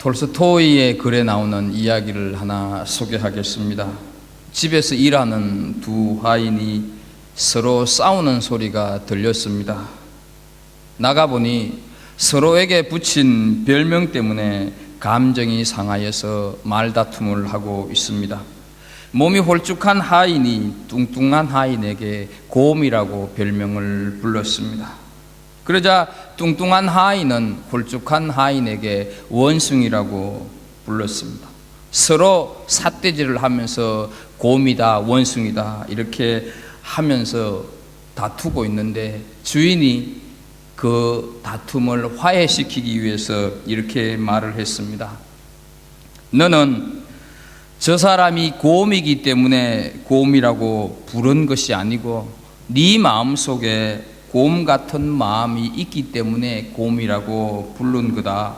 톨스토이의 글에 나오는 이야기를 하나 소개하겠습니다. 집에서 일하는 두 하인이 서로 싸우는 소리가 들렸습니다. 나가보니 서로에게 붙인 별명 때문에 감정이 상하여서 말다툼을 하고 있습니다. 몸이 홀쭉한 하인이 뚱뚱한 하인에게 곰이라고 별명을 불렀습니다. 그러자 뚱뚱한 하인은 홀쭉한 하인에게 원숭이라고 불렀습니다. 서로 삿대질을 하면서 곰이다, 원숭이다 이렇게 하면서 다투고 있는데 주인이 그 다툼을 화해시키기 위해서 이렇게 말을 했습니다. 너는 저 사람이 곰이기 때문에 곰이라고 부른 것이 아니고 네 마음속에 곰 같은 마음이 있기 때문에 곰이라고 부른 거다.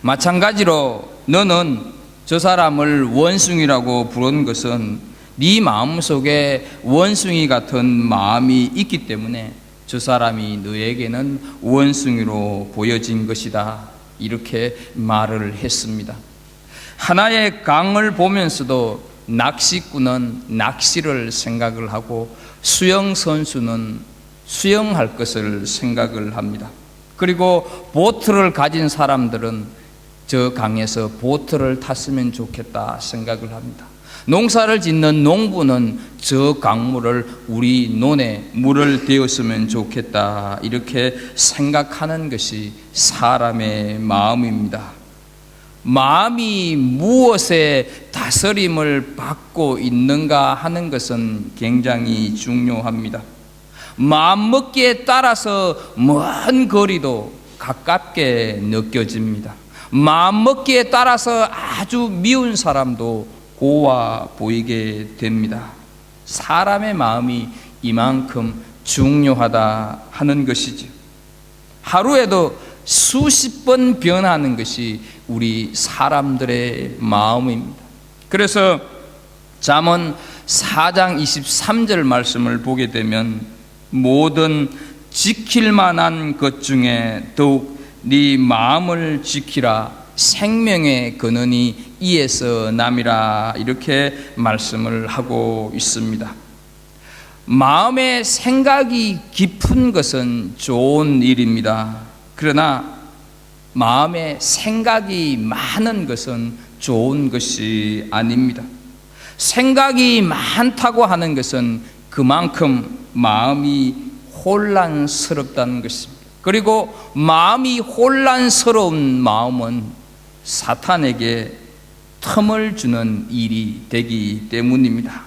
마찬가지로 너는 저 사람을 원숭이라고 부른 것은 네 마음속에 원숭이 같은 마음이 있기 때문에 저 사람이 너에게는 원숭이로 보여진 것이다. 이렇게 말을 했습니다. 하나의 강을 보면서도 낚시꾼은 낚시를 생각을 하고 수영 선수는 수영할 것을 생각을 합니다. 그리고 보트를 가진 사람들은 저 강에서 보트를 탔으면 좋겠다 생각을 합니다. 농사를 짓는 농부는 저 강물을 우리 논에 물을 대었으면 좋겠다 이렇게 생각하는 것이 사람의 마음입니다. 마음이 무엇에 다스림을 받고 있는가 하는 것은 굉장히 중요합니다. 마음먹기에 따라서 먼 거리도 가깝게 느껴집니다. 마음먹기에 따라서 아주 미운 사람도 고와 보이게 됩니다. 사람의 마음이 이만큼 중요하다 하는 것이죠. 하루에도 수십 번 변하는 것이 우리 사람들의 마음입니다. 그래서 잠언 4장 23절 말씀을 보게 되면 모든 지킬 만한 것 중에 더욱 네 마음을 지키라 생명의 근원이 이에서 남이라 이렇게 말씀을 하고 있습니다. 마음의 생각이 깊은 것은 좋은 일입니다. 그러나 마음의 생각이 많은 것은 좋은 것이 아닙니다. 생각이 많다고 하는 것은 그만큼 마음이 혼란스럽다는 것입니다. 그리고 마음이 혼란스러운 마음은 사탄에게 틈을 주는 일이 되기 때문입니다.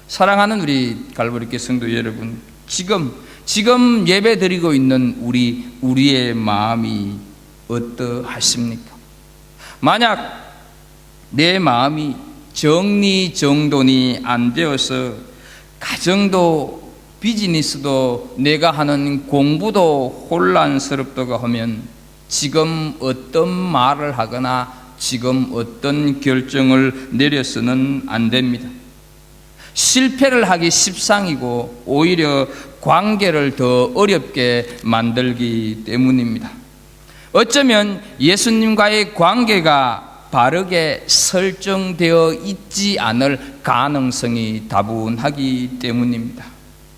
사랑하는 우리 갈보리교회 성도 여러분, 지금 예배 드리고 있는 우리의 마음이 어떠하십니까? 만약 내 마음이 정리정돈이 안 되어서 가정도 비즈니스도 내가 하는 공부도 혼란스럽다고 하면 지금 어떤 말을 하거나 지금 어떤 결정을 내려서는 안 됩니다. 실패를 하기 십상이고 오히려 관계를 더 어렵게 만들기 때문입니다. 어쩌면 예수님과의 관계가 바르게 설정되어 있지 않을 가능성이 다분하기 때문입니다.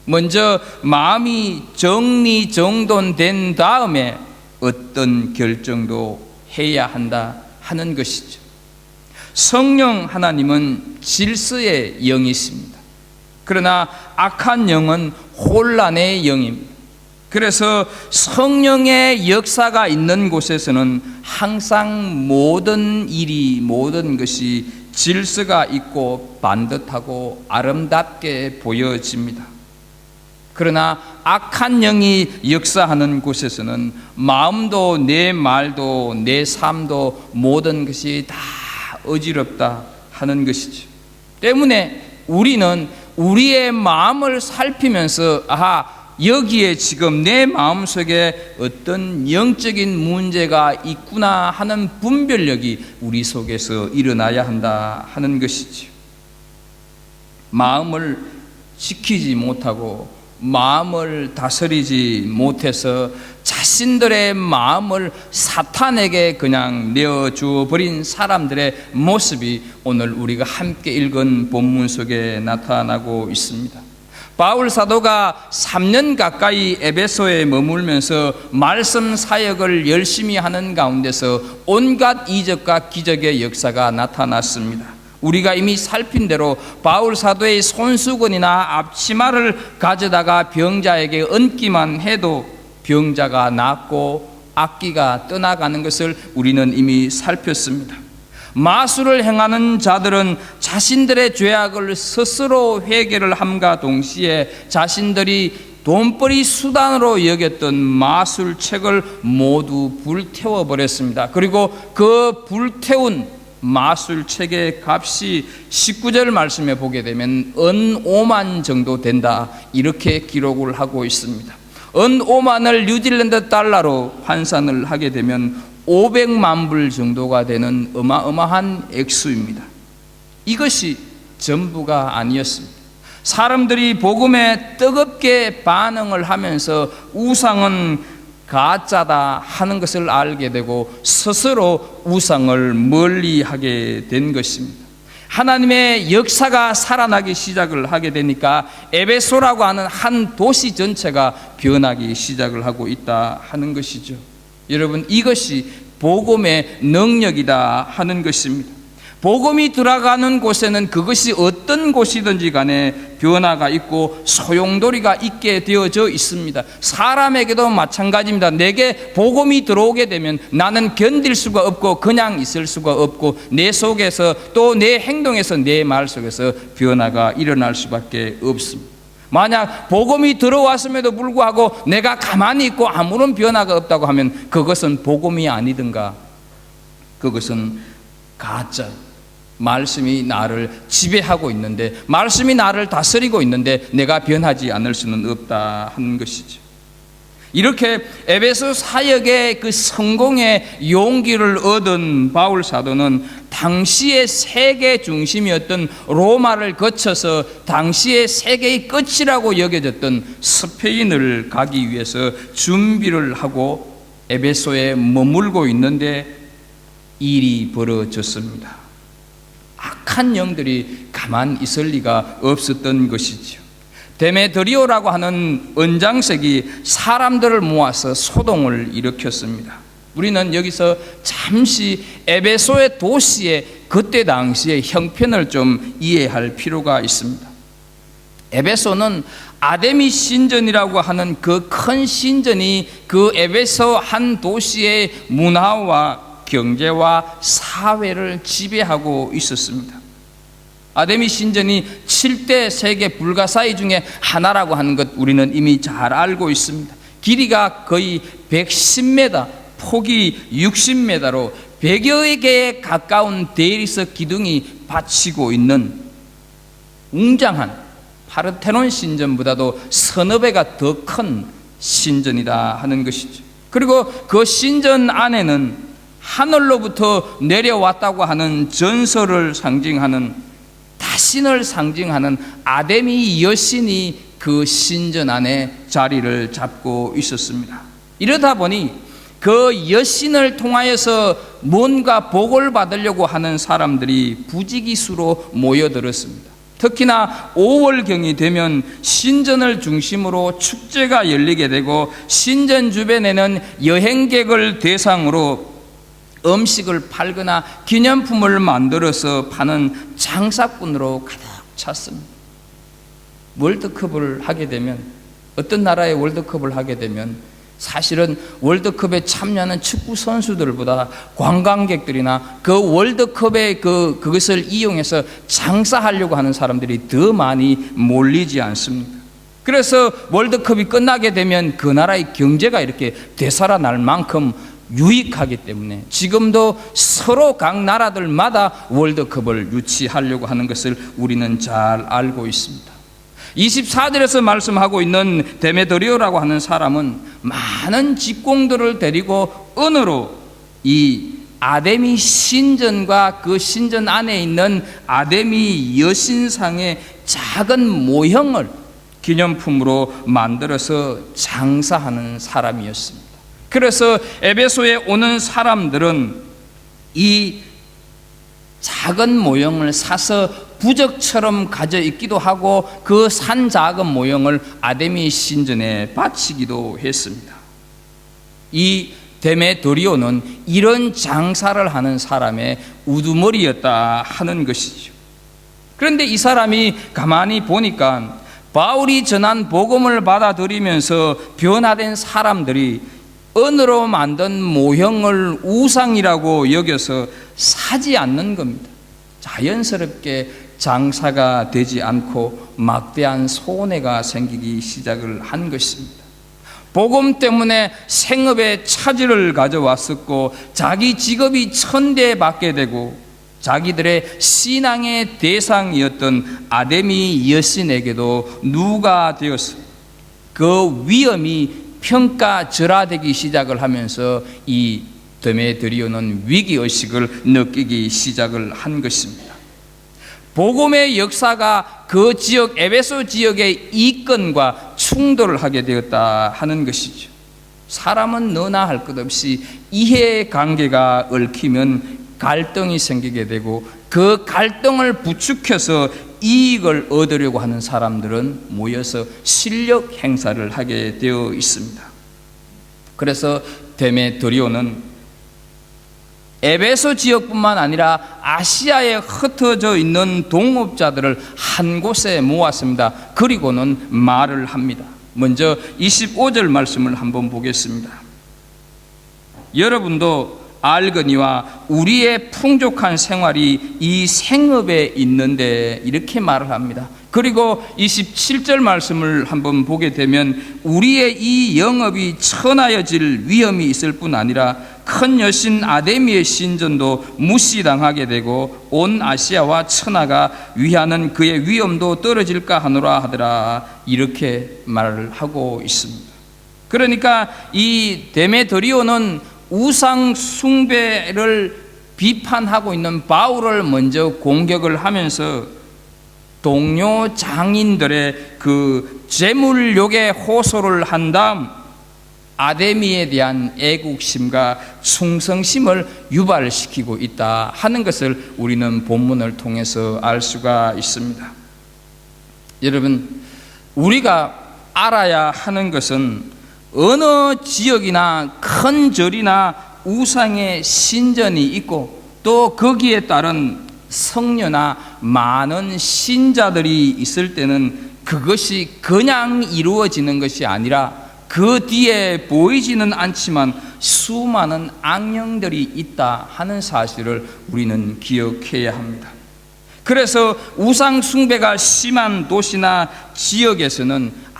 먼저 마음이 정리정돈된 다음에 어떤 결정도 해야 한다 하는 것이죠. 성령 하나님은 질서의 영이십니다. 그러나 악한 영은 혼란의 영입니다. 그래서 성령의 역사가 있는 곳에서는 항상 모든 것이 질서가 있고 반듯하고 아름답게 보여집니다. 그러나 악한 영이 역사하는 곳에서는 마음도 내 말도 내 삶도 모든 것이 다 어지럽다 하는 것이죠. 때문에 우리는 우리의 마음을 살피면서 여기에 지금 내 마음속에 어떤 영적인 문제가 있구나 하는 분별력이 우리 속에서 일어나야 한다 하는 것이죠. 마음을 지키지 못하고 마음을 다스리지 못해서 자신들의 마음을 사탄에게 그냥 내어주어 버린 사람들의 모습이 오늘 우리가 함께 읽은 본문 속에 나타나고 있습니다. 바울 사도가 3년 가까이 에베소에 머물면서 말씀 사역을 열심히 하는 가운데서 온갖 이적과 기적의 역사가 나타났습니다. 우리가 이미 살핀 대로 바울 사도의 손수건이나 앞치마를 가져다가 병자에게 얹기만 해도 병자가 낫고 악기가 떠나가는 것을 우리는 이미 살폈습니다. 마술을 행하는 자들은 자신들의 죄악을 스스로 회개를 함과 동시에 자신들이 돈벌이 수단으로 여겼던 마술책을 모두 불태워 버렸습니다. 그리고 그 불태운 마술책의 값이 19절 말씀에 보게 되면 은 5만 정도 된다, 이렇게 기록을 하고 있습니다. 은 5만을 뉴질랜드 달러로 환산을 하게 되면 500만 불 정도가 되는 어마어마한 액수입니다. 이것이 전부가 아니었습니다. 사람들이 복음에 뜨겁게 반응을 하면서 우상은 가짜다 하는 것을 알게 되고 스스로 우상을 멀리하게 된 것입니다. 하나님의 역사가 살아나기 시작을 하게 되니까 에베소라고 하는 한 도시 전체가 변하기 시작을 하고 있다 하는 것이죠. 여러분, 이것이 복음의 능력이다 하는 것입니다. 복음이 들어가는 곳에는 그것이 어떤 곳이든지 간에 변화가 있고 소용돌이가 있게 되어져 있습니다. 사람에게도 마찬가지입니다. 내게 복음이 들어오게 되면 나는 견딜 수가 없고 그냥 있을 수가 없고 내 속에서 또 내 행동에서 내 말 속에서 변화가 일어날 수밖에 없습니다. 만약 복음이 들어왔음에도 불구하고 내가 가만히 있고 아무런 변화가 없다고 하면 그것은 복음이 아니든가 그것은 가짜, 말씀이 나를 지배하고 있는데, 말씀이 나를 다스리고 있는데 내가 변하지 않을 수는 없다 하는 것이죠. 이렇게 에베소 사역의 그 성공의 용기를 얻은 바울 사도는 당시의 세계 중심이었던 로마를 거쳐서 당시의 세계의 끝이라고 여겨졌던 스페인을 가기 위해서 준비를 하고 에베소에 머물고 있는데 일이 벌어졌습니다. 악한 영들이 가만히 있을 리가 없었던 것이죠. 데메드리오라고 하는 은장색이 사람들을 모아서 소동을 일으켰습니다. 우리는 여기서 잠시 에베소의 도시의 그때 당시의 형편을 좀 이해할 필요가 있습니다. 에베소는 아데미 신전이라고 하는 그 큰 신전이 그 에베소 한 도시의 문화와 경제와 사회를 지배하고 있었습니다. 아데미 신전이 7대 세계 불가사의 중에 하나라고 하는 것 우리는 이미 잘 알고 있습니다. 길이가 거의 110m, 폭이 60m로 100여 개에 가까운 대리석 기둥이 받치고 있는 웅장한 파르테논 신전보다도 서너 배가 더 큰 신전이다 하는 것이죠. 그리고 그 신전 안에는 하늘로부터 내려왔다고 하는 전설을 상징하는, 다신을 상징하는 아데미 여신이 그 신전 안에 자리를 잡고 있었습니다. 이러다 보니 그 여신을 통하여서 뭔가 복을 받으려고 하는 사람들이 부지기수로 모여들었습니다. 특히나 5월경이 되면 신전을 중심으로 축제가 열리게 되고 신전 주변에는 여행객을 대상으로 음식을 팔거나 기념품을 만들어서 파는 장사꾼으로 가득 찼습니다. 월드컵을 하게 되면, 어떤 나라의 월드컵을 하게 되면 사실은 월드컵에 참여하는 축구 선수들보다 관광객들이나 그 월드컵의 그것을 이용해서 장사하려고 하는 사람들이 더 많이 몰리지 않습니까? 그래서 월드컵이 끝나게 되면 그 나라의 경제가 이렇게 되살아날 만큼 유익하기 때문에 지금도 서로 각 나라들마다 월드컵을 유치하려고 하는 것을 우리는 잘 알고 있습니다. 24절에서 말씀하고 있는 데메드리오라고 하는 사람은 많은 직공들을 데리고 은으로 이 아데미 신전과 그 신전 안에 있는 아데미 여신상의 작은 모형을 기념품으로 만들어서 장사하는 사람이었습니다. 그래서 에베소에 오는 사람들은 이 작은 모형을 사서 부적처럼 가져 있기도 하고 그 산 작은 모형을 아데미 신전에 바치기도 했습니다. 이 데메드리오는 이런 장사를 하는 사람의 우두머리였다 하는 것이죠. 그런데 이 사람이 가만히 보니까 바울이 전한 복음을 받아들이면서 변화된 사람들이 은으로 만든 모형을 우상이라고 여겨서 사지 않는 겁니다. 자연스럽게 장사가 되지 않고 막대한 손해가 생기기 시작을 한 것입니다. 복음 때문에 생업에 차질을 가져왔었고 자기 직업이 천대받게 되고 자기들의 신앙의 대상이었던 아데미 여신에게도 누가 되어서 그 위험이 평가절하되기 시작을 하면서 이 데메드리오는 위기의식을 느끼기 시작을 한 것입니다. 복음의 역사가 그 지역 에베소 지역의 이권과 충돌을 하게 되었다 하는 것이죠. 사람은 너나 할 것 없이 이해관계가 얽히면 갈등이 생기게 되고 그 갈등을 부추겨서 이익을 얻으려고 하는 사람들은 모여서 실력 행사를 하게 되어 있습니다. 그래서 데메드리오는 에베소 지역뿐만 아니라 아시아에 흩어져 있는 동업자들을 한 곳에 모았습니다. 그리고는 말을 합니다. 먼저 25절 말씀을 한번 보겠습니다. 여러분도 알거니와 우리의 풍족한 생활이 이 생업에 있는데, 이렇게 말을 합니다. 그리고 27절 말씀을 한번 보게 되면 우리의 이 영업이 천하여질 위험이 있을 뿐 아니라 큰 여신 아데미의 신전도 무시당하게 되고 온 아시아와 천하가 위하는 그의 위엄도 떨어질까 하노라 하더라, 이렇게 말을 하고 있습니다. 그러니까 이 데메드리오는 우상 숭배를 비판하고 있는 바울을 먼저 공격을 하면서 동료 장인들의 그 재물욕에 호소를 한 다음 아데미에 대한 애국심과 충성심을 유발시키고 있다 하는 것을 우리는 본문을 통해서 알 수가 있습니다. 여러분, 우리가 알아야 하는 것은 어느 지역이나 큰 절이나 우상의 신전이 있고 또 거기에 따른 성녀나 많은 신자들이 있을 때는 그것이 그냥 이루어지는 것이 아니라 그 뒤에 보이지는 않지만 수많은 악령들이 있다 하는 사실을 우리는 기억해야 합니다. 그래서 우상 숭배가 심한 도시나 지역에서는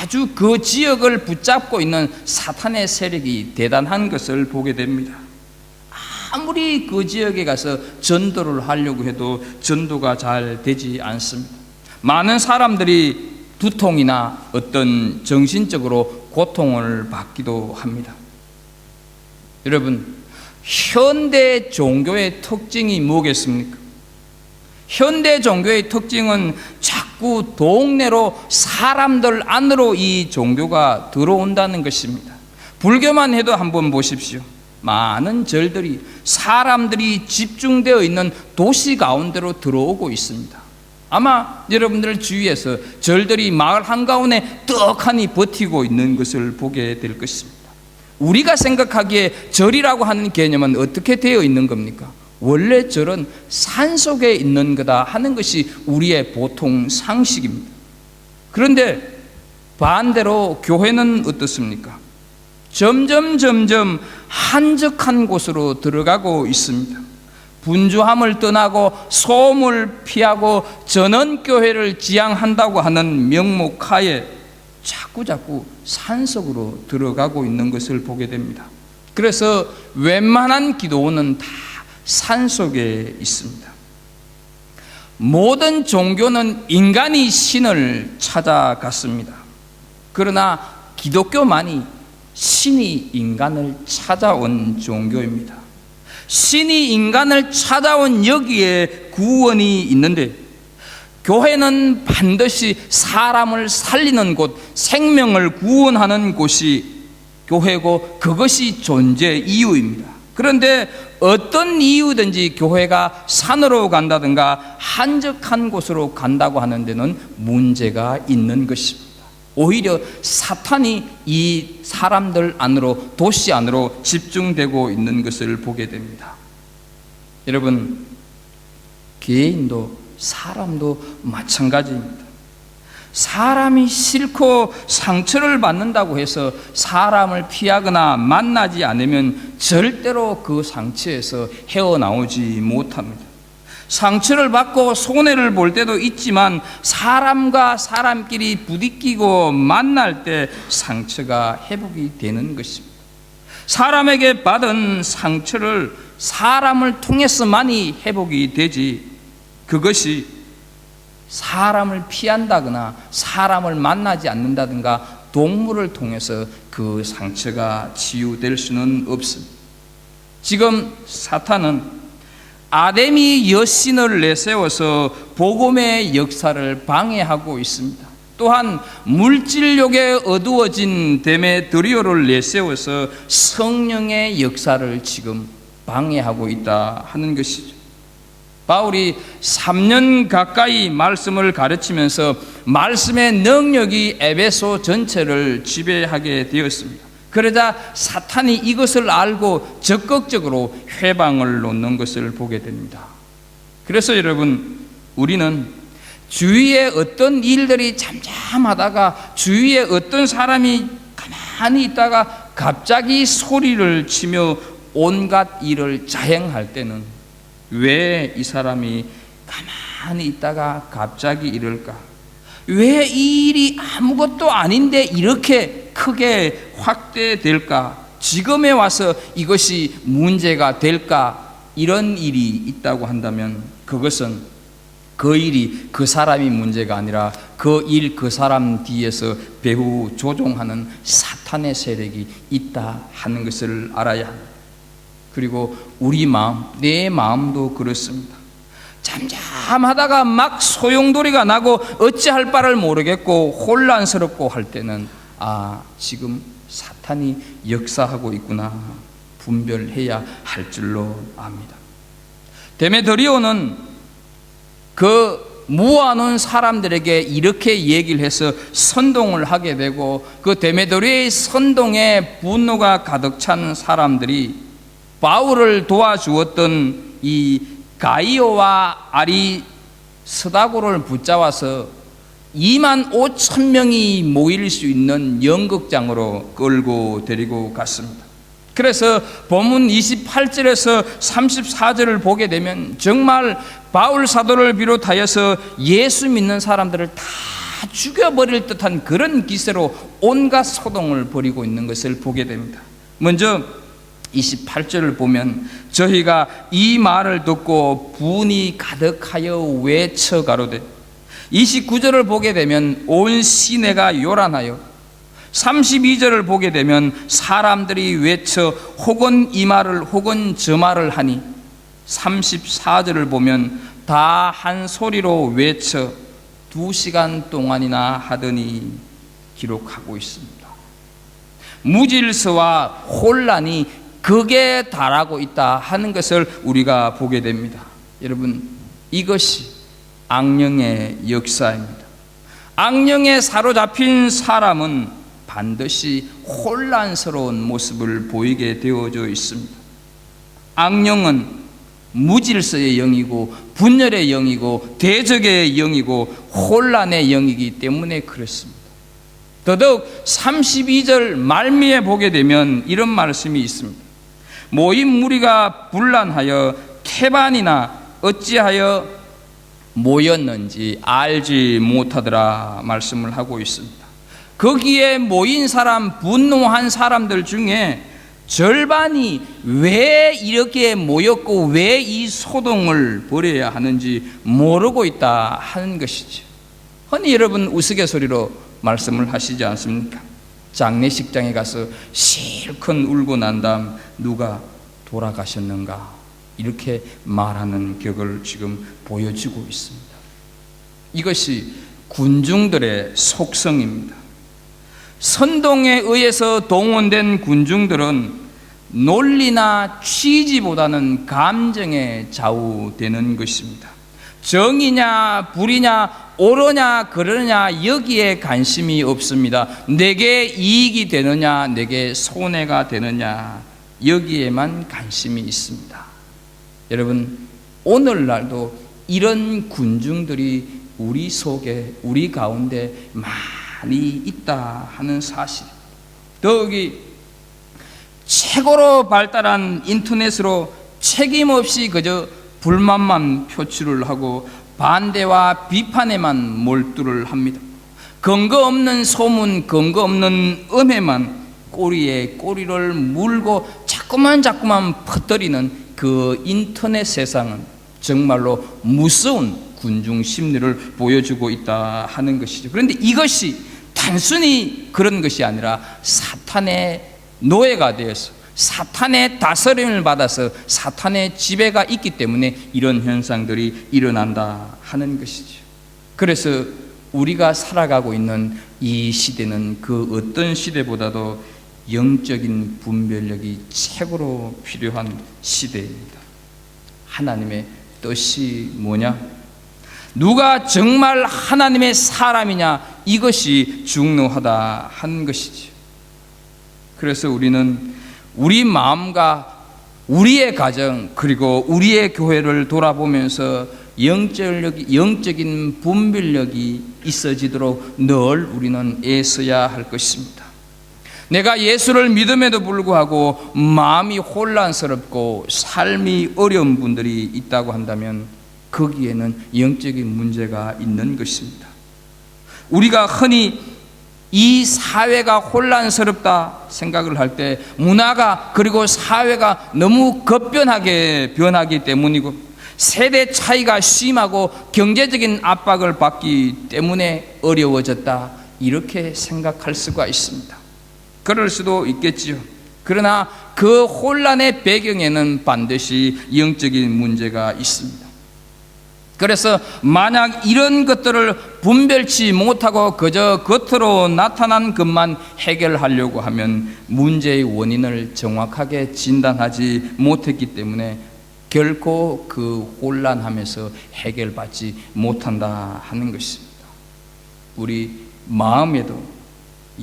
아주 그 지역을 붙잡고 있는 사탄의 세력이 대단한 것을 보게 됩니다. 아무리 그 지역에 가서 전도를 하려고 해도 전도가 잘 되지 않습니다. 많은 사람들이 두통이나 어떤 정신적으로 고통을 받기도 합니다. 여러분, 현대 종교의 특징이 뭐겠습니까? 현대 종교의 특징은 자꾸 동네로 사람들 안으로 이 종교가 들어온다는 것입니다. 불교만 해도 한번 보십시오. 많은 절들이 사람들이 집중되어 있는 도시 가운데로 들어오고 있습니다. 아마 여러분들 주위에서 절들이 마을 한가운데 떡하니 버티고 있는 것을 보게 될 것입니다. 우리가 생각하기에 절이라고 하는 개념은 어떻게 되어 있는 겁니까? 원래 절은 산속에 있는 거다 하는 것이 우리의 보통 상식입니다. 그런데 반대로 교회는 어떻습니까? 점점 한적한 곳으로 들어가고 있습니다. 분주함을 떠나고 소음을 피하고 전원교회를 지향한다고 하는 명목하에 자꾸 산속으로 들어가고 있는 것을 보게 됩니다. 그래서 웬만한 기도원은 다 산속에 있습니다. 모든 종교는 인간이 신을 찾아갔습니다. 그러나 기독교만이 신이 인간을 찾아온 종교입니다. 신이 인간을 찾아온 여기에 구원이 있는데, 교회는 반드시 사람을 살리는 곳, 생명을 구원하는 곳이 교회고 그것이 존재 이유입니다. 그런데 어떤 이유든지 교회가 산으로 간다든가 한적한 곳으로 간다고 하는 데는 문제가 있는 것입니다. 오히려 사탄이 이 사람들 안으로, 도시 안으로 집중되고 있는 것을 보게 됩니다. 여러분, 개인도 사람도 마찬가지입니다. 사람이 싫고 상처를 받는다고 해서 사람을 피하거나 만나지 않으면 절대로 그 상처에서 헤어나오지 못합니다. 상처를 받고 손해를 볼 때도 있지만 사람과 사람끼리 부딪히고 만날 때 상처가 회복이 되는 것입니다. 사람에게 받은 상처를 사람을 통해서만이 회복이 되지, 그것이 사람을 피한다거나 사람을 만나지 않는다든가 동물을 통해서 그 상처가 치유될 수는 없습니다. 지금 사탄은 아담이 여신을 내세워서 복음의 역사를 방해하고 있습니다. 또한 물질욕에 어두워진 데메드리오를 내세워서 성령의 역사를 지금 방해하고 있다 하는 것이죠. 바울이 3년 가까이 말씀을 가르치면서 말씀의 능력이 에베소 전체를 지배하게 되었습니다. 그러자 사탄이 이것을 알고 적극적으로 회방을 놓는 것을 보게 됩니다. 그래서 여러분, 우리는 주위에 어떤 일들이 잠잠하다가 주위에 어떤 사람이 가만히 있다가 갑자기 소리를 치며 온갖 일을 자행할 때는 왜 이 사람이 가만히 있다가 갑자기 이럴까? 왜 이 일이 아무것도 아닌데 이렇게 크게 확대될까? 지금에 와서 이것이 문제가 될까? 이런 일이 있다고 한다면 그것은 그 일이 그 사람이 문제가 아니라 그 일, 그 사람 뒤에서 배후 조종하는 사탄의 세력이 있다 하는 것을 알아야 합니다. 그리고 우리 마음, 내 마음도 그렇습니다. 잠잠하다가 막 소용돌이가 나고 어찌할 바를 모르겠고 혼란스럽고 할 때는 지금 사탄이 역사하고 있구나 분별해야 할 줄로 압니다. 데메드리오는 그 모아놓은 사람들에게 이렇게 얘기를 해서 선동을 하게 되고, 그 데메드리오의 선동에 분노가 가득 찬 사람들이 바울을 도와주었던 이 가이오와 아리스다고를 붙잡아서 25,000명이 모일 수 있는 연극장으로 끌고 데리고 갔습니다. 그래서 본문 28절에서 34절을 보게 되면 정말 바울 사도를 비롯하여서 예수 믿는 사람들을 다 죽여버릴 듯한 그런 기세로 온갖 소동을 벌이고 있는 것을 보게 됩니다. 먼저 28절을 보면 저희가 이 말을 듣고 분이 가득하여 외쳐 가로되, 29절을 보게 되면 온 시내가 요란하여, 32절을 보게 되면 사람들이 외쳐 혹은 이 말을 혹은 저 말을 하니, 34절을 보면 다 한 소리로 외쳐 2시간 동안이나 하더니 기록하고 있습니다. 무질서와 혼란이 극에 달하고 있다 하는 것을 우리가 보게 됩니다. 여러분, 이것이 악령의 역사입니다. 악령에 사로잡힌 사람은 반드시 혼란스러운 모습을 보이게 되어져 있습니다. 악령은 무질서의 영이고 분열의 영이고 대적의 영이고 혼란의 영이기 때문에 그렇습니다. 더더욱 32절 말미에 보게 되면 이런 말씀이 있습니다. 모인 무리가 분란하여 태반이나 어찌하여 모였는지 알지 못하더라 말씀을 하고 있습니다. 거기에 모인 사람, 분노한 사람들 중에 절반이 왜 이렇게 모였고 왜 이 소동을 벌여야 하는지 모르고 있다 하는 것이죠. 흔히 여러분 우스갯소리로 말씀을 하시지 않습니까? 장례식장에 가서 실컷 울고 난 다음 누가 돌아가셨는가 이렇게 말하는 격을 지금 보여주고 있습니다. 이것이 군중들의 속성입니다. 선동에 의해서 동원된 군중들은 논리나 취지보다는 감정에 좌우되는 것입니다. 정이냐 불이냐 옳으냐 그러냐 여기에 관심이 없습니다. 내게 이익이 되느냐 내게 손해가 되느냐 여기에만 관심이 있습니다. 여러분, 오늘날도 이런 군중들이 우리 속에 우리 가운데 많이 있다 하는 사실, 더욱이 최고로 발달한 인터넷으로 책임없이 그저 불만만 표출을 하고 반대와 비판에만 몰두를 합니다. 근거 없는 소문, 근거 없는 음해만 꼬리에 꼬리를 물고 자꾸만 퍼뜨리는 그 인터넷 세상은 정말로 무서운 군중 심리를 보여주고 있다 하는 것이죠. 그런데 이것이 단순히 그런 것이 아니라 사탄의 노예가 되어서 사탄의 다스림을 받아서 사탄의 지배가 있기 때문에 이런 현상들이 일어난다 하는 것이죠. 그래서 우리가 살아가고 있는 이 시대는 그 어떤 시대보다도 영적인 분별력이 최고로 필요한 시대입니다. 하나님의 뜻이 뭐냐? 누가 정말 하나님의 사람이냐? 이것이 중요하다 하는 것이죠. 그래서 우리는 우리 마음과 우리의 가정 그리고 우리의 교회를 돌아보면서 영적인 분별력이 있어지도록 늘 우리는 애써야 할 것입니다. 내가 예수를 믿음에도 불구하고 마음이 혼란스럽고 삶이 어려운 분들이 있다고 한다면 거기에는 영적인 문제가 있는 것입니다. 우리가 흔히 이 사회가 혼란스럽다 생각을 할 때 문화가 그리고 사회가 너무 급변하게 변하기 때문이고 세대 차이가 심하고 경제적인 압박을 받기 때문에 어려워졌다 이렇게 생각할 수가 있습니다. 그럴 수도 있겠지요. 그러나 그 혼란의 배경에는 반드시 영적인 문제가 있습니다. 그래서 만약 이런 것들을 분별치 못하고 그저 겉으로 나타난 것만 해결하려고 하면 문제의 원인을 정확하게 진단하지 못했기 때문에 결코 그 혼란함에서 해결받지 못한다 하는 것입니다. 우리 마음에도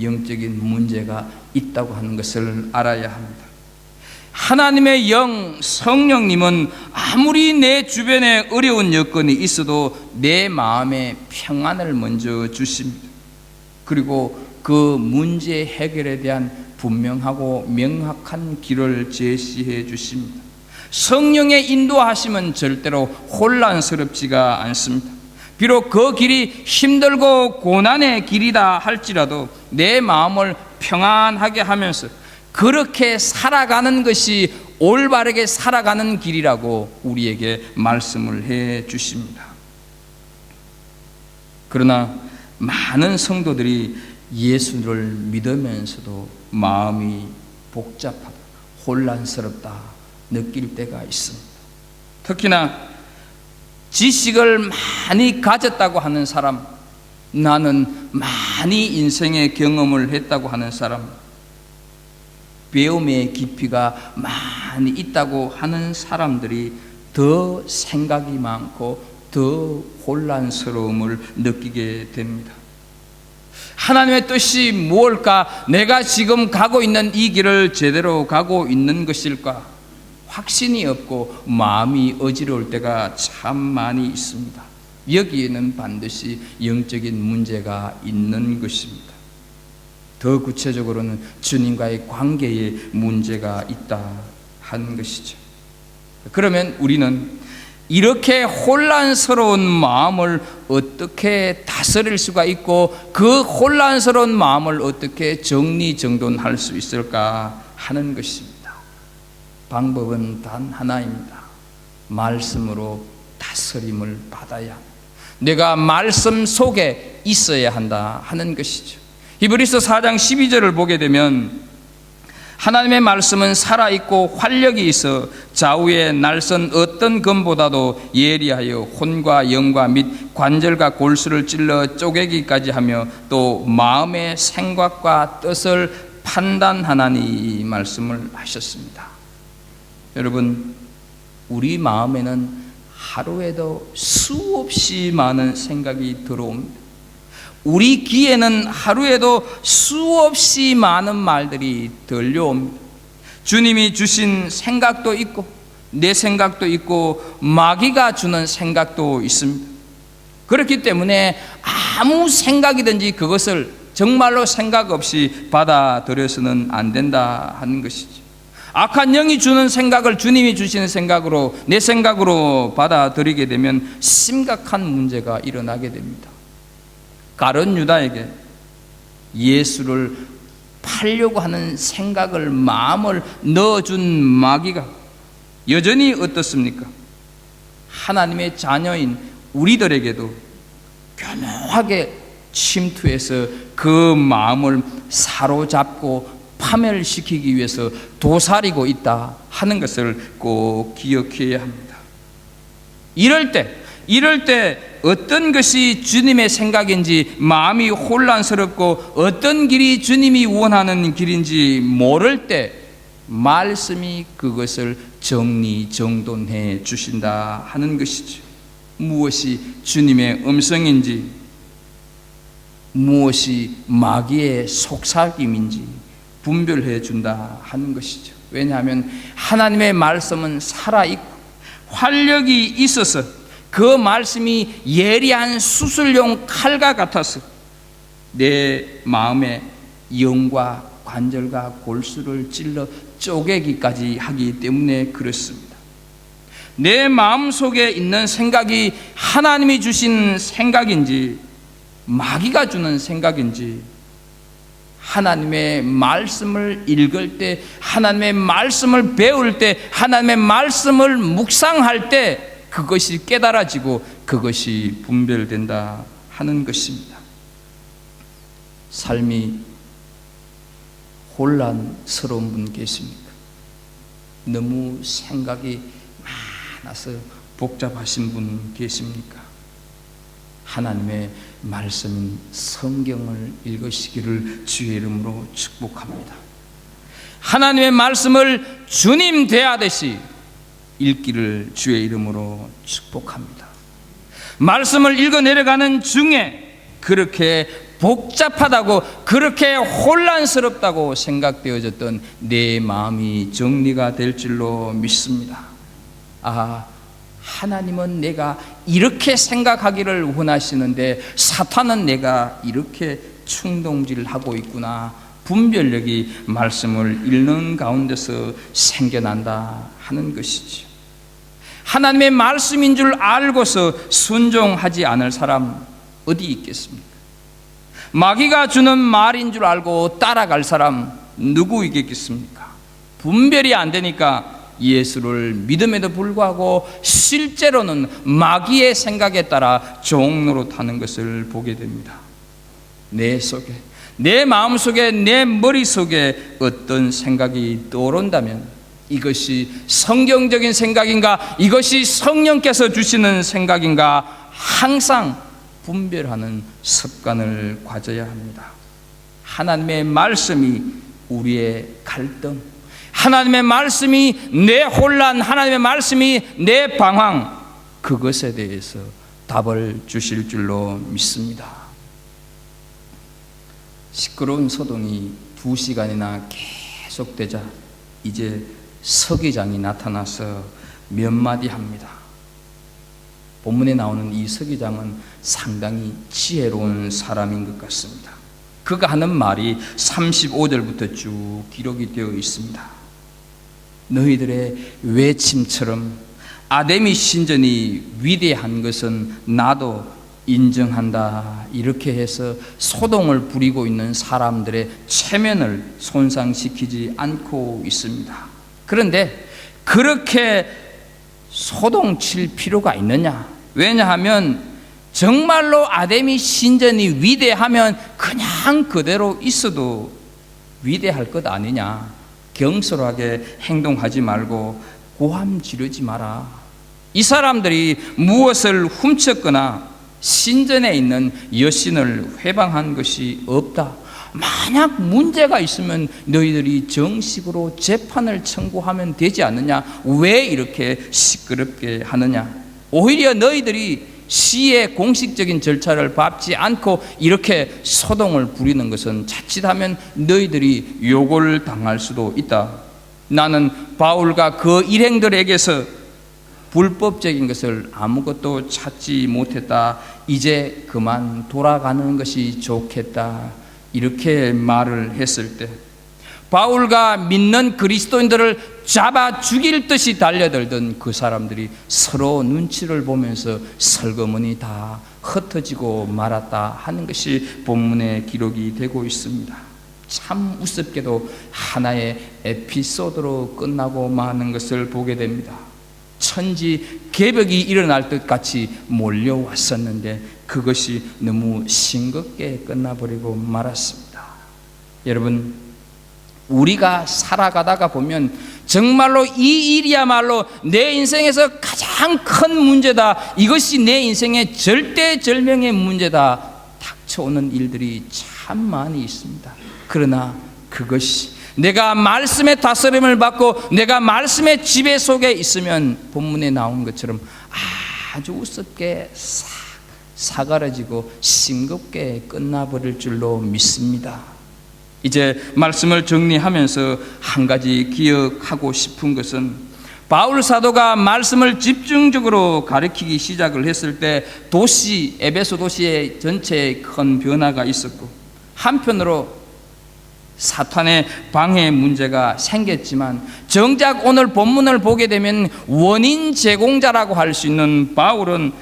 영적인 문제가 있다고 하는 것을 알아야 합니다. 하나님의 영 성령님은 아무리 내 주변에 어려운 여건이 있어도 내 마음에 평안을 먼저 주십니다. 그리고 그 문제 해결에 대한 분명하고 명확한 길을 제시해 주십니다. 성령의 인도하심은 절대로 혼란스럽지가 않습니다. 비록 그 길이 힘들고 고난의 길이다 할지라도 내 마음을 평안하게 하면서 그렇게 살아가는 것이 올바르게 살아가는 길이라고 우리에게 말씀을 해 주십니다. 그러나 많은 성도들이 예수를 믿으면서도 마음이 복잡하다, 혼란스럽다 느낄 때가 있습니다. 특히나 지식을 많이 가졌다고 하는 사람, 나는 많이 인생의 경험을 했다고 하는 사람, 배움의 깊이가 많이 있다고 하는 사람들이 더 생각이 많고 더 혼란스러움을 느끼게 됩니다. 하나님의 뜻이 무엇일까? 내가 지금 가고 있는 이 길을 제대로 가고 있는 것일까? 확신이 없고 마음이 어지러울 때가 참 많이 있습니다. 여기에는 반드시 영적인 문제가 있는 것입니다. 더 구체적으로는 주님과의 관계에 문제가 있다 하는 것이죠. 그러면 우리는 이렇게 혼란스러운 마음을 어떻게 다스릴 수가 있고 그 혼란스러운 마음을 어떻게 정리정돈할 수 있을까 하는 것입니다. 방법은 단 하나입니다. 말씀으로 다스림을 받아야 합니다. 내가 말씀 속에 있어야 한다 하는 것이죠. 히브리서 4장 12절을 보게 되면 하나님의 말씀은 살아있고 활력이 있어 좌우의 날선 어떤 검보다도 예리하여 혼과 영과 및 관절과 골수를 찔러 쪼개기까지 하며 또 마음의 생각과 뜻을 판단하나니 말씀을 하셨습니다. 여러분, 우리 마음에는 하루에도 수없이 많은 생각이 들어옵니다. 우리 귀에는 하루에도 수없이 많은 말들이 들려옵니다. 주님이 주신 생각도 있고 내 생각도 있고 마귀가 주는 생각도 있습니다. 그렇기 때문에 아무 생각이든지 그것을 정말로 생각 없이 받아들여서는 안 된다 하는 것이죠. 악한 영이 주는 생각을 주님이 주시는 생각으로, 내 생각으로 받아들이게 되면 심각한 문제가 일어나게 됩니다. 가룟 유다에게 예수를 팔려고 하는 생각을, 마음을 넣어준 마귀가 여전히 어떻습니까? 하나님의 자녀인 우리들에게도 교묘하게 침투해서 그 마음을 사로잡고 파멸시키기 위해서 도사리고 있다 하는 것을 꼭 기억해야 합니다. 이럴 때 어떤 것이 주님의 생각인지 마음이 혼란스럽고 어떤 길이 주님이 원하는 길인지 모를 때 말씀이 그것을 정리정돈해 주신다 하는 것이죠. 무엇이 주님의 음성인지, 무엇이 마귀의 속삭임인지 분별해 준다 하는 것이죠. 왜냐하면 하나님의 말씀은 살아있고 활력이 있어서 그 말씀이 예리한 수술용 칼과 같아서 내 마음의 영과 관절과 골수를 찔러 쪼개기까지 하기 때문에 그렇습니다. 내 마음속에 있는 생각이 하나님이 주신 생각인지 마귀가 주는 생각인지, 하나님의 말씀을 읽을 때, 하나님의 말씀을 배울 때, 하나님의 말씀을 묵상할 때 그것이 깨달아지고 그것이 분별된다 하는 것입니다. 삶이 혼란스러운 분 계십니까? 너무 생각이 많아서 복잡하신 분 계십니까? 하나님의 말씀인 성경을 읽으시기를 주의 이름으로 축복합니다. 하나님의 말씀을 주님 대하듯이 읽기를 주의 이름으로 축복합니다. 말씀을 읽어 내려가는 중에 그렇게 복잡하다고, 그렇게 혼란스럽다고 생각되어졌던 내 마음이 정리가 될 줄로 믿습니다. 하나님은 내가 이렇게 생각하기를 원하시는데 사탄은 내가 이렇게 충동질하고 있구나. 분별력이 말씀을 읽는 가운데서 생겨난다 하는 것이죠. 하나님의 말씀인 줄 알고서 순종하지 않을 사람 어디 있겠습니까? 마귀가 주는 말인 줄 알고 따라갈 사람 누구 있겠습니까? 분별이 안 되니까 예수를 믿음에도 불구하고 실제로는 마귀의 생각에 따라 종노릇하는 것을 보게 됩니다. 내 속에, 내 마음속에, 내 머릿속에 어떤 생각이 떠오른다면 이것이 성경적인 생각인가, 이것이 성령께서 주시는 생각인가 항상 분별하는 습관을 가져야 합니다. 하나님의 말씀이 우리의 갈등, 하나님의 말씀이 내 혼란, 하나님의 말씀이 내 방황, 그것에 대해서 답을 주실 줄로 믿습니다. 시끄러운 소동이 2시간이나 계속되자 이제 서기장이 나타나서 몇 마디 합니다. 본문에 나오는 이 서기장은 상당히 지혜로운 사람인 것 같습니다. 그가 하는 말이 35절부터 쭉 기록이 되어 있습니다. 너희들의 외침처럼 아데미 신전이 위대한 것은 나도 인정한다. 이렇게 해서 소동을 부리고 있는 사람들의 체면을 손상시키지 않고 있습니다. 그런데 그렇게 소동칠 필요가 있느냐? 왜냐하면 정말로 아데미 신전이 위대하면 그냥 그대로 있어도 위대할 것 아니냐? 경솔하게 행동하지 말고 고함 지르지 마라. 이 사람들이 무엇을 훔쳤거나 신전에 있는 여신을 회방한 것이 없다. 만약 문제가 있으면 너희들이 정식으로 재판을 청구하면 되지 않느냐? 왜 이렇게 시끄럽게 하느냐? 오히려 너희들이 시의 공식적인 절차를 밟지 않고 이렇게 소동을 부리는 것은 자칫하면 너희들이 욕을 당할 수도 있다. 나는 바울과 그 일행들에게서 불법적인 것을 아무것도 찾지 못했다. 이제 그만 돌아가는 것이 좋겠다. 이렇게 말을 했을 때 바울과 믿는 그리스도인들을 잡아 죽일 듯이 달려들던 그 사람들이 서로 눈치를 보면서 설거머니 다 흩어지고 말았다 하는 것이 본문의 기록이 되고 있습니다. 참 우습게도 하나의 에피소드로 끝나고 마는 것을 보게 됩니다. 천지 개벽이 일어날 듯 같이 몰려왔었는데 그것이 너무 싱겁게 끝나버리고 말았습니다. 여러분, 우리가 살아가다가 보면 정말로 이 일이야말로 내 인생에서 가장 큰 문제다, 이것이 내 인생의 절대절명의 문제다 닥쳐오는 일들이 참 많이 있습니다. 그러나 그것이 내가 말씀의 다스림을 받고 내가 말씀의 지배 속에 있으면 본문에 나온 것처럼 아주 우습게 사가라지고 싱겁게 끝나버릴 줄로 믿습니다. 이제 말씀을 정리하면서 한 가지 기억하고 싶은 것은 바울 사도가 말씀을 집중적으로 가르치기 시작을 했을 때 에베소 도시의 전체에 큰 변화가 있었고, 한편으로 사탄의 방해 문제가 생겼지만 정작 오늘 본문을 보게 되면 원인 제공자라고 할 수 있는 바울은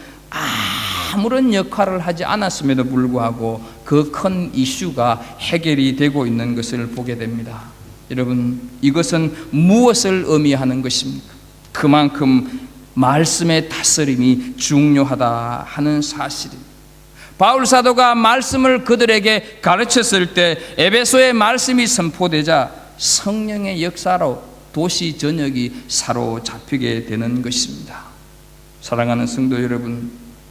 아무런 역할을 하지 않았음에도 불구하고 그 큰 이슈가 해결이 되고 있는 것을 보게 됩니다. 여러분, 이것은 무엇을 의미하는 것입니까? 그만큼 말씀의 다스림이 중요하다 하는 사실입니다. 바울 사도가 말씀을 그들에게 가르쳤을 때 에베소의 말씀이 선포되자 성령의 역사로 도시 전역이 사로잡히게 되는 것입니다. 사랑하는 성도 여러분,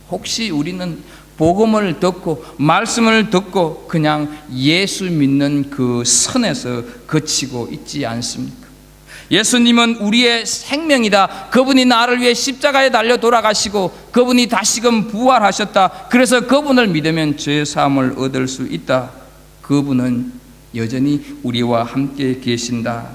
혹시 우리는 복음을 듣고 말씀을 듣고 그냥 예수 믿는 그 선에서 그치고 있지 않습니까? 예수님은 우리의 생명이다. 그분이 나를 위해 십자가에 달려 돌아가시고 그분이 다시금 부활하셨다. 그래서 그분을 믿으면 죄 사함을 얻을 수 있다. 그분은 여전히 우리와 함께 계신다.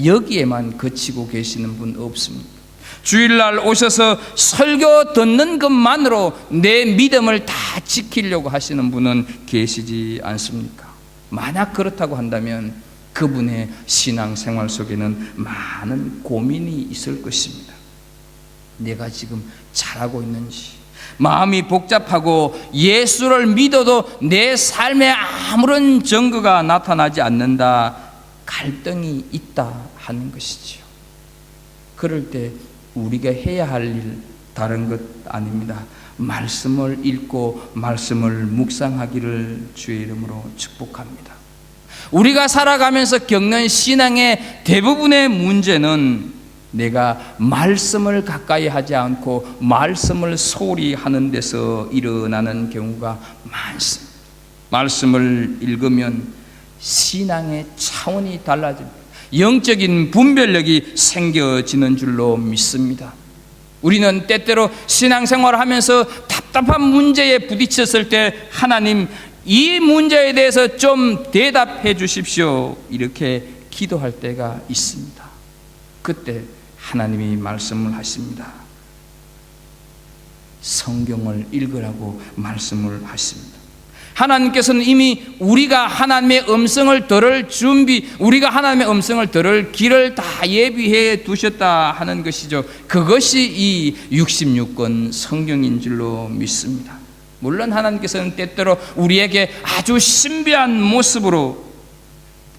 여기에만 그치고 계시는 분 없습니다. 주일날 오셔서 설교 듣는 것만으로 내 믿음을 다 지키려고 하시는 분은 계시지 않습니까? 만약 그렇다고 한다면 그분의 신앙생활 속에는 많은 고민이 있을 것입니다. 내가 지금 잘하고 있는지, 마음이 복잡하고 예수를 믿어도 내 삶에 아무런 증거가 나타나지 않는다, 갈등이 있다 하는 것이지요. 그럴 때 우리가 해야 할 일 다른 것 아닙니다. 말씀을 읽고 말씀을 묵상하기를 주의 이름으로 축복합니다. 우리가 살아가면서 겪는 신앙의 대부분의 문제는 내가 말씀을 가까이 하지 않고 말씀을 소홀히 하는 데서 일어나는 경우가 많습니다. 말씀을 읽으면 신앙의 차원이 달라집니다. 영적인 분별력이 생겨지는 줄로 믿습니다. 우리는 때때로 신앙생활을 하면서 답답한 문제에 부딪혔을 때 하나님, 이 문제에 대해서 좀 대답해 주십시오, 이렇게 기도할 때가 있습니다. 그때 하나님이 말씀을 하십니다. 성경을 읽으라고 말씀을 하십니다. 하나님께서는 이미 우리가 하나님의 음성을 들을 우리가 하나님의 음성을 들을 길을 다 예비해 두셨다 하는 것이죠. 그것이 이 66권 성경인 줄로 믿습니다. 물론 하나님께서는 때때로 우리에게 아주 신비한 모습으로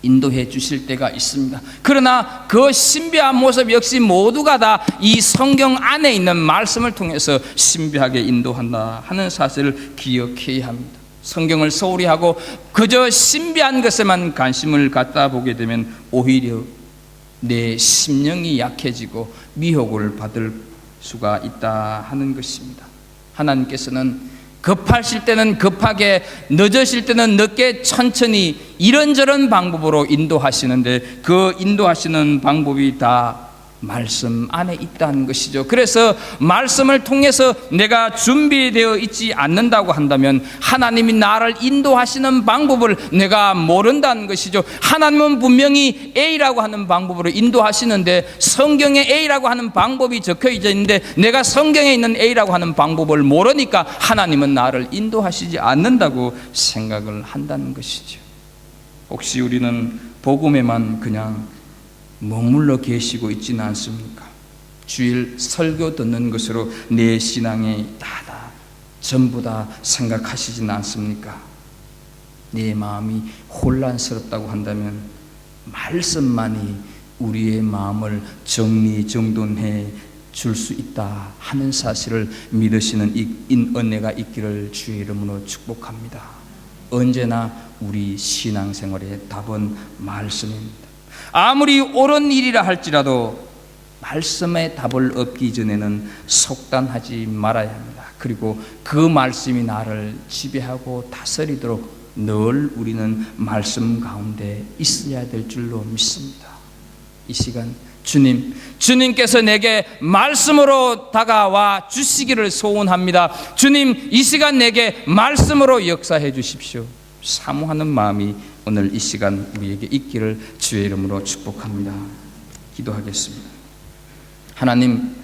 인도해 주실 때가 있습니다. 그러나 그 신비한 모습 역시 모두가 다 이 성경 안에 있는 말씀을 통해서 신비하게 인도한다 하는 사실을 기억해야 합니다. 성경을 소홀히 하고 그저 신비한 것에만 관심을 갖다 보게 되면 오히려 내 심령이 약해지고 미혹을 받을 수가 있다 하는 것입니다. 하나님께서는 급하실 때는 급하게, 늦으실 때는 늦게, 천천히 이런저런 방법으로 인도하시는데 그 인도하시는 방법이 다 말씀 안에 있다는 것이죠. 그래서 말씀을 통해서 내가 준비되어 있지 않는다고 한다면 하나님이 나를 인도하시는 방법을 내가 모른다는 것이죠. 하나님은 분명히 A라고 하는 방법으로 인도하시는데 성경에 A라고 하는 방법이 적혀 있는데 내가 성경에 있는 A라고 하는 방법을 모르니까 하나님은 나를 인도하시지 않는다고 생각을 한다는 것이죠. 혹시 우리는 복음에만 그냥 머물러 계시고 있지는 않습니까? 주일 설교 듣는 것으로 내 신앙이 다다 전부 다 생각하시지는 않습니까? 내 마음이 혼란스럽다고 한다면 말씀만이 우리의 마음을 정리정돈해 줄 수 있다 하는 사실을 믿으시는 은혜가 있기를 주의 이름으로 축복합니다. 언제나 우리 신앙생활의 답은 말씀입니다. 아무리 옳은 일이라 할지라도 말씀의 답을 얻기 전에는 속단하지 말아야 합니다. 그리고 그 말씀이 나를 지배하고 다스리도록 늘 우리는 말씀 가운데 있어야 될 줄로 믿습니다. 이 시간 주님께서 내게 말씀으로 다가와 주시기를 소원합니다. 주님, 이 시간 내게 말씀으로 역사해 주십시오. 사모하는 마음이 오늘 이 시간 우리에게 있기를 주의 이름으로 축복합니다. 기도하겠습니다. 하나님,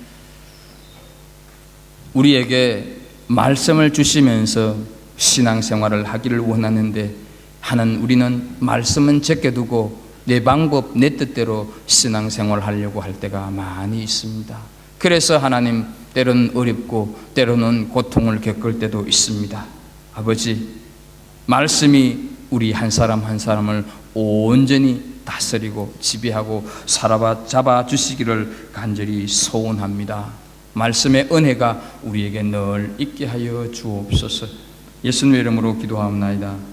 우리에게 말씀을 주시면서 신앙생활을 하기를 원하는데 우리는 말씀은 제껴두고 내 방법, 내 뜻대로 신앙생활을 하려고 할 때가 많이 있습니다. 그래서 하나님, 때로는 어렵고 때로는 고통을 겪을 때도 있습니다. 아버지, 말씀이 우리 한 사람 한 사람을 온전히 다스리고 지배하고 잡아 주시기를 간절히 소원합니다. 말씀의 은혜가 우리에게 늘 있게 하여 주옵소서. 예수님의 이름으로 기도하옵나이다.